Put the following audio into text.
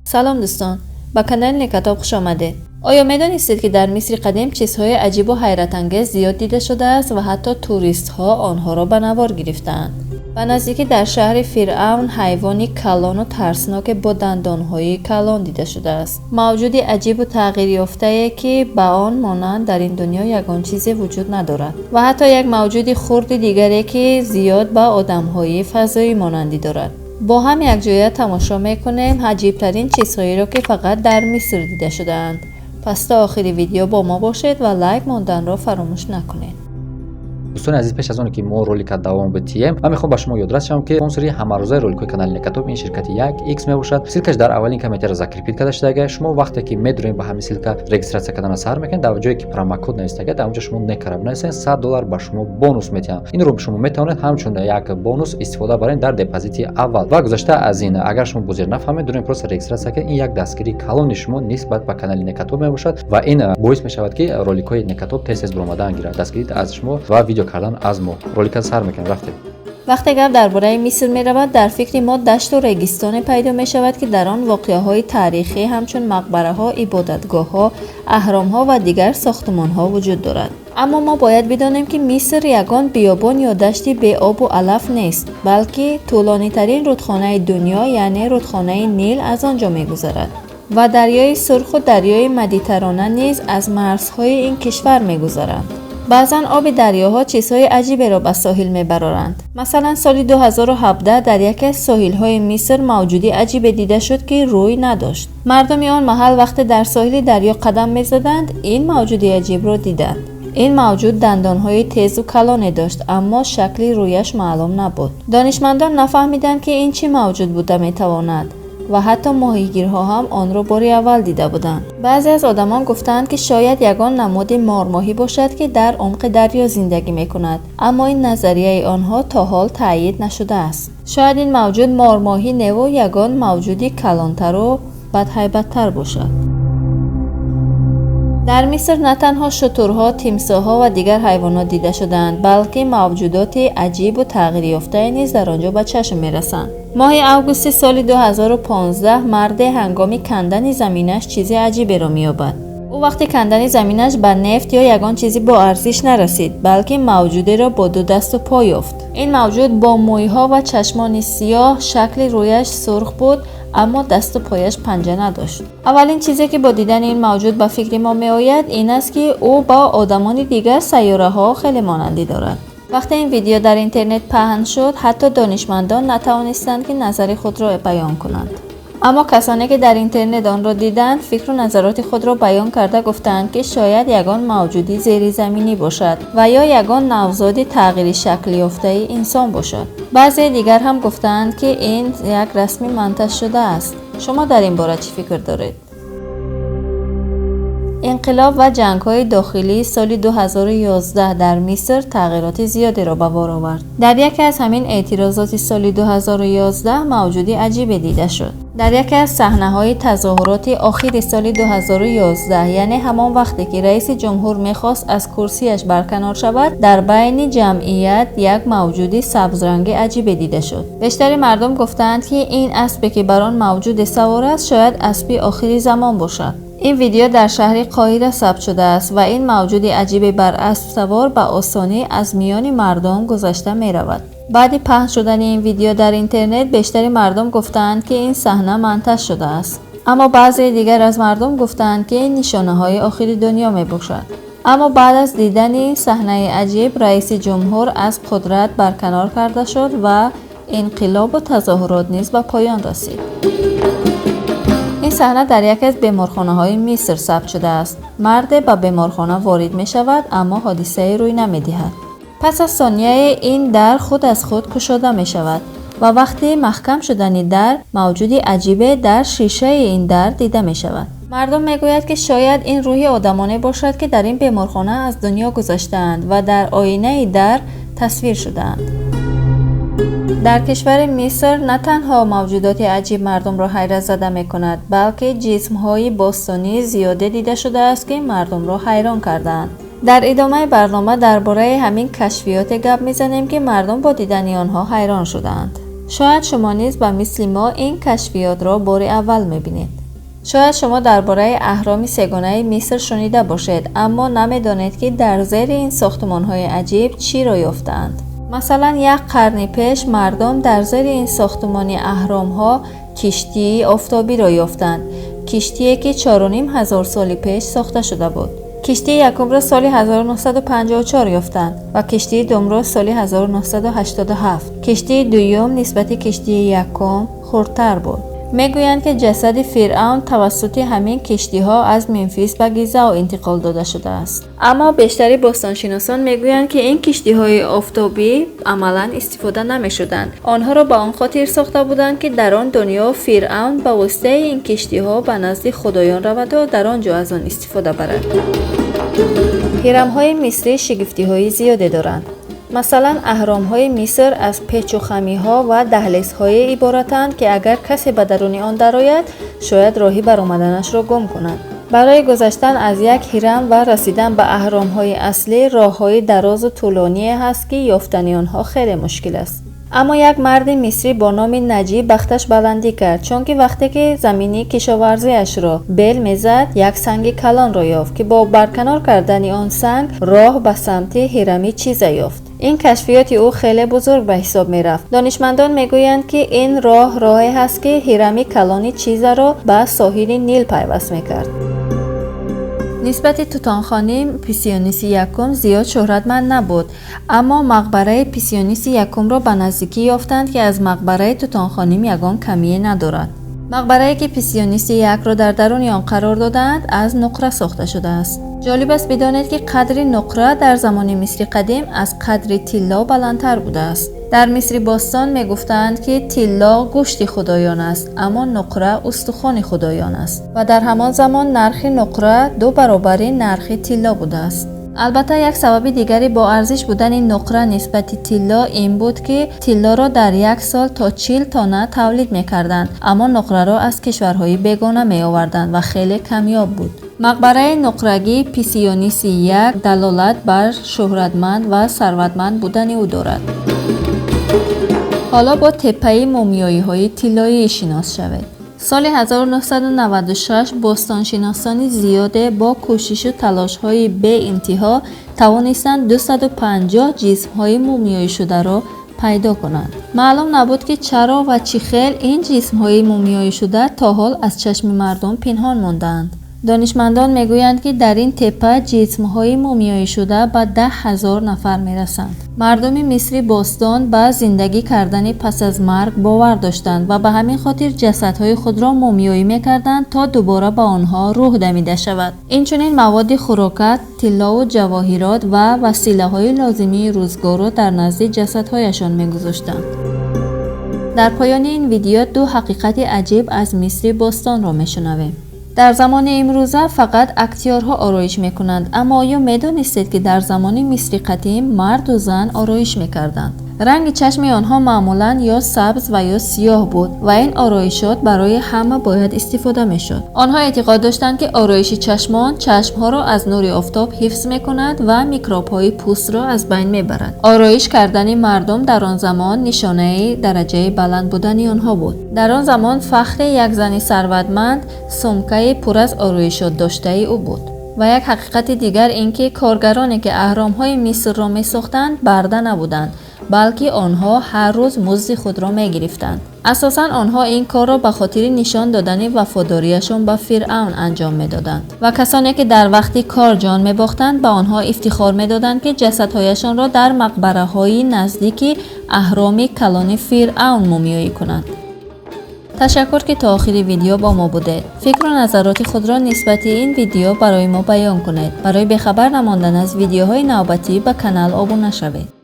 سلام دوستان، با کانال کتاب خوش آمدید. آیا میدانستید که در مصر قدیم چیزهای عجیب و حیرت انگیز زیاد دیده شده است و حتی توریست ها آنها را به نوار گرفتند؟ به نزدیکی در شهر فرعون حیوانی کلان و ترسناک با دندانهای کلان دیده شده است. موجودی عجیب و تغییر یافته که به آن مانند در این دنیا یگان چیزی وجود ندارد و حتی یک موجود خرد دیگری که زیاد به آدمهای فضایی مانندی دارد. با هم یک جای تماشا میکنیم عجیب ترین چیزهایی را که فقط در مصر دیده شده اند. پس تا آخر ویدیو با ما باشید و لایک ماندن را فراموش نکنید. دوستان عزیز، پیش از اون که ما رولک دوام بتیم من میخوام با شما یادداشت کنم که اسپانسری همروزه رولک کانال کتاب این شرکت 1x میباشد. سیلکش در اولین کامنت را ذکر کرده شده. شما وقتی که میدونید با همین سیلک رجیستراسیون کردن سر میکنید، در جایی که پرومو نوشته در اونجا شما نکرب نویسین $100 به شما بونوس میتونن. این رو شما میتونید همچون یک بونوس استفاده برین در دپوزیت اول. و گذشته از این اگر شما بزرگ نفهمید دورین پروسه رجیستراسیون این یک دستگیری کلان شما نسبت به کانال کتاب میباشد و این باعث میشود که رولک های کتاب تیز برآمدن گیرد. دستگیری از شما و ویدیو کردن از ما رولک سر میکنه. وقتی گپ درباره مصر می رود، در فکر ما دشت و ریگستان پیدا می شود که در آن واقعه های تاریخی همچون مقبره ها، عبادتگاه ها، اهرام ها و دیگر ساختمان ها وجود دارد. اما ما باید بدانیم که مصر یگان بیابان یا دشتی بی آب و علف نیست، بلکه طولانی ترین رودخانه دنیا یعنی رودخانه نیل از آنجا می گذرد و دریای سرخ و دریای مدیترانه نیز از مرزهای این کشور می گذرند. بعضا آب دریاها چیزهای عجیبی را به ساحل میبرند. مثلا سال 2017 در یکی از ساحل‌های مصر موجودی عجیب دیده شد که روی نداشت. مردم آن محل وقتی در ساحل دریا قدم میزدند این موجودی عجیب را دیدند. این موجود دندانهای تیز و کلانی داشت اما شکلی رویش معلوم نبود. دانشمندان نفهمیدند که این چه موجود بوده میتواند و حتی ماهیگیرها هم آن را بار اول دیده بودند. بعضی از آدمان گفتند که شاید یگان نماد مارماهی باشد که در عمق دریا زندگی میکند، اما این نظریه آنها تا حال تایید نشده است. شاید این موجود مارماهی نو یگان موجودی کلانتر و بدهیبت‌تر باشد. در مصر نه تنها شترها، تیمساح‌ها و دیگر حیوانات دیده شدند، بلکه موجودات عجیب و تغییر یافته نیز در آنجا به چشم می‌رسند. ماه اوگوست سال 2015 مرد هنگامی کندن زمینش چیزی عجیبی را می‌یابد. او وقتی کندن زمینش به نفت یا یگان چیزی با ارزش نرسید، بلکه موجودی را با دو دست و پا یافت. این موجود با موی‌ها و چشمان سیاه، شکل رویش سرخ بود اما دست و پایش پنجه نداشت. اولین چیزی که با دیدن این موجود به فکر ما می آید این است که او با آدمان دیگر سیاره ها خیلی مانندی دارد. وقتی این ویدیو در اینترنت پهن شد حتی دانشمندان نتوانستند که نظر خود را بیان کنند. اما کسانی که در اینترنت آن را دیدند فکر و نظرات خود را بیان کرده گفتند که شاید یگان موجودی زیر زمینی باشد و یا یگان نوزادی تغییر شکل یافته انسان باشد. بعضی دیگر هم گفتند که این یک رسمی منتج شده است. شما در این باره چی فکر دارید؟ انقلاب و جنگ‌های داخلی سال 2011 در مصر تغییرات زیادی را به بار آورد. در یکی از همین اعتراضات سال 2011 موجودی عجیب دیده شد. در یکی از صحنه‌های تظاهرات آخر سال 2011 یعنی همان وقتی که رئیس جمهور می‌خواست از کرسیش برکنار شود، در بین جمعیت یک موجودی سبز رنگ عجیب دیده شد. بیشتر مردم گفتند که این اسبی که بر آن موجود سوار است شاید اسب آخر زمان باشد. این ویدیو در شهر قاهره ثبت شده است و این موجود عجیب بر اسب سوار به آسانی از میان مردم گذشته می رود. بعد پخش شدن این ویدیو در اینترنت بیشتر مردم گفتند که این صحنه منتج شده است. اما بعضی دیگر از مردم گفتند که این نشانه های آخر دنیا می باشد. اما بعد از دیدن این صحنه عجیب رئیس جمهور از قدرت برکنار کرده شد و انقلاب و تظاهرات نیز به پایان رسید. این صحنه در یکی از بیمارخانه‌های مصر ثبت شده است. مرد به بیمارخانه وارد می شود اما حادثه روی نمی دهد. پس از ثانیه این در خود از خود گشوده می شود و وقتی محکم شدن در موجودی عجیبه در شیشه این در دیده می شود. مردم می گوید که شاید این روح آدمانه باشد که در این بیمارخانه از دنیا گذشتند و در آینه در تصویر شدند. در کشور مصر نه تنها موجودات عجیب مردم را حیرت زده می کند، بلکه جسم‌های باستانی زیاده دیده شده است که مردم را حیران کردند. در ادامه برنامه درباره همین کشفیات گپ می‌زنیم که مردم با دیدن آنها حیران شدند. شاید شما نیز به مثل ما این کشفیات را بار اول می‌بینید. شاید شما درباره اهرام سه‌گانه مصر شنیده باشید، اما نمی‌دانید که در زیر این ساختمان‌های عجیب چی را یافتند. مثلا یک قرن پیش مردم در زیر این ساختمان اهرام‌ها کشتی آفتابی را یافتند. کشتی که 4,500 سال پیش ساخته شده بود. کشتی یکم را سال 1954 یافتند و کشتی دوم را سال 1987. کشتی دوم نسبت کشتی یکم خردتر بود. میگویند که جسد فرعون توسط همین کشتی ها از منفیس به گیزه انتقال داده شده است. اما بیشتری باستانشناسان میگویند که این کشتی های آفتابی عملا استفاده نمی شدند. آنها را به آن خاطر ساخته بودند که در آن دنیا فرعون به واسطه این کشتی ها به نزد خدایان رود و در آنجا از آن استفاده برد. هرم های مصری شگفتی های زیادی دارند. مثلا اهرام های مصر از پیچ و خمی ها و دهلیز های عبارتند که اگر کسی به درون آن درآید شاید راهی برآمدنش را گم کند. برای گذشتن از یک هرم و رسیدن به اهرام های اصلی راه های دراز و طولانی است که یافتن آنها خیلی مشکل است. اما یک مرد مصری با نام نجیب بختش بلندی کرد، چون که وقتی که زمینی کشاورزی اش را بیل میزد یک سنگ کلان را یافت که با برکنار کردن آن سنگ راه به سمت هرمی چیزی یافت. این کشفیات او خیلی بزرگ به حساب می رفت. دانشمندان می گویند که این راهی است که هرمی کلانی چیز را به ساحل نیل پیوست می کرد. نسبت توتانخامون پسیونیس یکم زیاد شهرتمند نبود، اما مقبره پسیونیس یکم را به نزدیکی یافتند که از مقبره توتانخامون یگان کمی ندارد. مقبره‌ای که پسیونیس یک را در درون آن قرار دادند از نقره ساخته شده است. جالب است بدانید که قدر نقره در زمان مصر قدیم از قدر طلا بلندتر بوده است. در مصر باستان می گفتند که طلا گوشت خدایان است، اما نقره استخوان خدایان است و در همان زمان نرخ نقره 2 برابر نرخ طلا بوده است. البته یک سبب دیگری با ارزش بودن این نقره نسبت طلا این بود که طلا را در یک سال تا 40 تانه تولید می‌کردند، اما نقره را از کشورهای بیگانه می‌آوردند و خیلی کمیاب بود. مقبره نقرگی پسیونیس یک دلالت بر شهرتمند و ثروتمند بودن او دارد. حالا با تپه مومیایی‌های طلایی شناس شوید. سال 1996 باستانشناسان زیاده با کوشش و تلاش‌های بی انتها توانستند 250 جسم‌های مومیایی شده را پیدا کنند. معلوم نبود که چرا و چه خیل این جسم‌های مومیایی شده تا حال از چشم مردم پنهان ماندند. دانشمندان میگویند که در این تپه جسم‌های مومیایی شده به 10,000 نفر میرسند. مردم مصری باستان به زندگی کردن پس از مرگ باور داشتند و به همین خاطر جسدهای خود را مومیایی میکردند تا دوباره به آنها روح دمیده شود. اینچنین مواد خوراکت، طلا و جواهرات و وسیله‌های لازمی روزگار را در نزد جسدهایشان میگذاشتند. در پایان این ویدیو 2 حقیقت عجیب از مصر باستان را میشنویم. در زمان امروزه فقط اکتیارها آرایش میکنند، اما آیا میدانستید که در زمان مصر قدیم مرد و زن آرایش میکردند؟ رنگ چشم آنها معمولا یا سبز و یا سیاه بود و این آرایشات برای همه باید استفاده میشد. آنها اعتقاد داشتند که آرایش چشمها را از نور آفتاب حفظ میکند و میکروب‌های پوست را از بین میبرد. آرایش کردن مردم در آن زمان نشانه درجه بلند بودن آنها بود. در آن زمان فخر یک زن ثروتمند سمکه پر از آرایشات داشته او بود. و یک حقیقت دیگر اینکه کارگرانی که اهرام‌های مصر را می‌ساختند برده نبودند، بلکه آنها هر روز مزد خود را می‌گرفتند. اساساً آنها این کار را به خاطر نشان دادن وفاداریشان به فرعون انجام می‌دادند و کسانی که در وقت کار جان می‌باختند به آنها افتخار می‌دادند که جسدهایشان را در مقبره‌های نزدیک اهرام کلان فرعون مومیایی کنند. تشکر که تا آخر ویدیو با ما بودید. فکر و نظرات خود را نسبت این ویدیو برای ما بیان کنید. برای بخبر نماندن از ویدیوهای نوبتی به کانال ابونه شوید.